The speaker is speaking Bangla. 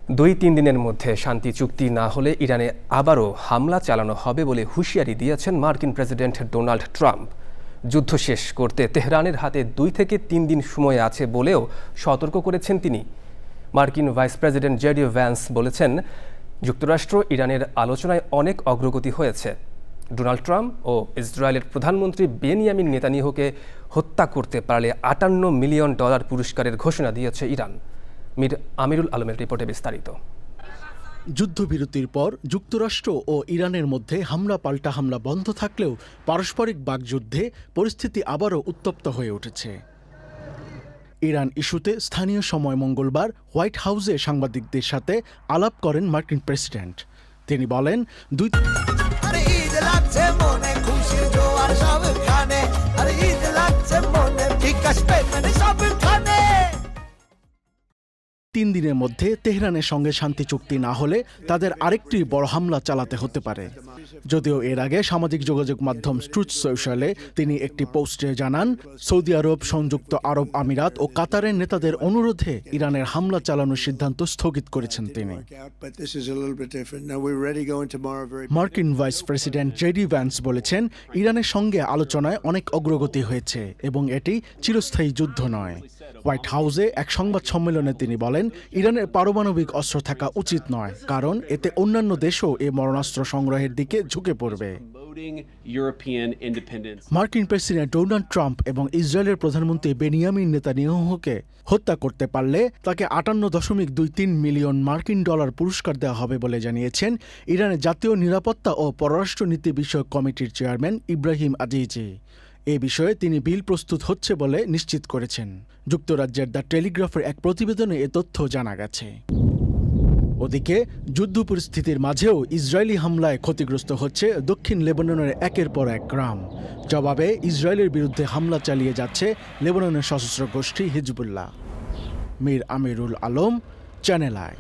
2-3 দিনের মধ্যে শান্তি চুক্তি না হলে ইরানে আবারও হামলা চালানো হবে বলে হুঁশিয়ারি দিয়েছেন মার্কিন প্রেসিডেন্ট ডোনাল্ড ট্রাম্প। যুদ্ধ শেষ করতে তেহরানের হাতে 2 থেকে 3 দিন সময় আছে বলেও সতর্ক করেছেন তিনি। মার্কিন ভাইস প্রেসিডেন্ট জেডি ভ্যান্স বলেছেন, যুক্তরাষ্ট্র ইরানের আলোচনায় অনেক অগ্রগতি হয়েছে। ডোনাল্ড ট্রাম্প ও ইসরায়েলের প্রধানমন্ত্রী বেনিয়ামিন নেতানিয়াহুকে হত্যা করতে পারলে $58 মিলিয়ন পুরস্কারের ঘোষণা দিয়েছে ইরান। মীর আমিরুল আলমের রিপোর্টে বিস্তারিত। যুদ্ধবিরতির পর যুক্তরাষ্ট্র ও ইরানের মধ্যে হামলা পাল্টা হামলা বন্ধ থাকলেও পারস্পরিক বাকযুদ্ধে পরিস্থিতি আবারও উত্তপ্ত হয়ে উঠেছে। ইরান ইস্যুতে স্থানীয় সময় মঙ্গলবার হোয়াইট হাউসে সাংবাদিকদের সাথে আলাপ করেন মার্কিন প্রেসিডেন্ট। তিনি বলেন, 3 দিনের মধ্যে তেহরানের সঙ্গে শান্তি চুক্তি না হলে তাদের আরেকটি বড় হামলা চালাতে হতে পারে। যদিও এর আগে সামাজিক যোগাযোগ মাধ্যম ট্রুথ সোশ্যালে তিনি একটি পোস্টে জানান, সৌদি আরব, সংযুক্ত আরব আমিরাত ও কাতারের নেতাদের অনুরোধে ইরানের হামলা চালানোর সিদ্ধান্ত স্থগিত করেছেন তিনি। মার্কিন ভাইস প্রেসিডেন্ট জেডি ভ্যান্স বলেছেন, ইরানের সঙ্গে আলোচনায় অনেক অগ্রগতি হয়েছে এবং এটি চিরস্থায়ী যুদ্ধ নয়। হোয়াইট হাউসে এক সংবাদ সম্মেলনে তিনি বলেন, ইরানের পারমাণবিক অস্ত্র থাকা উচিত নয়, কারণ এতে অন্যান্য দেশও এই মরণাস্ত্র সংগ্রহের দিকে ঝুঁকে পড়বে। মার্কিন প্রেসিডেন্ট ডোনাল্ড ট্রাম্প এবং ইসরায়েলের প্রধানমন্ত্রী বেনিয়ামিন নেতানিয়াহুকে হত্যা করতে পারলে তাকে $58.23 মিলিয়ন পুরস্কার দেওয়া হবে বলে জানিয়েছেন ইরানের জাতীয় নিরাপত্তা ও পররাষ্ট্রনীতি বিষয়ক কমিটির চেয়ারম্যান ইব্রাহিম আজিজি। এ বিষয়ে তিনি বিল প্রস্তুত হচ্ছে বলে নিশ্চিত করেছেন। যুক্তরাজ্যের দ্য টেলিগ্রাফের এক প্রতিবেদনে এ তথ্য জানা গেছে। ওদিকে যুদ্ধ পরিস্থিতির মাঝেও ইসরায়েলি হামলায় ক্ষতিগ্রস্ত হচ্ছে দক্ষিণ লেবাননের একের পর এক গ্রাম। জবাবে ইসরায়েলের বিরুদ্ধে হামলা চালিয়ে যাচ্ছে লেবাননের সশস্ত্র গোষ্ঠী Hezbollah. Mir Amirul Alam, channel I.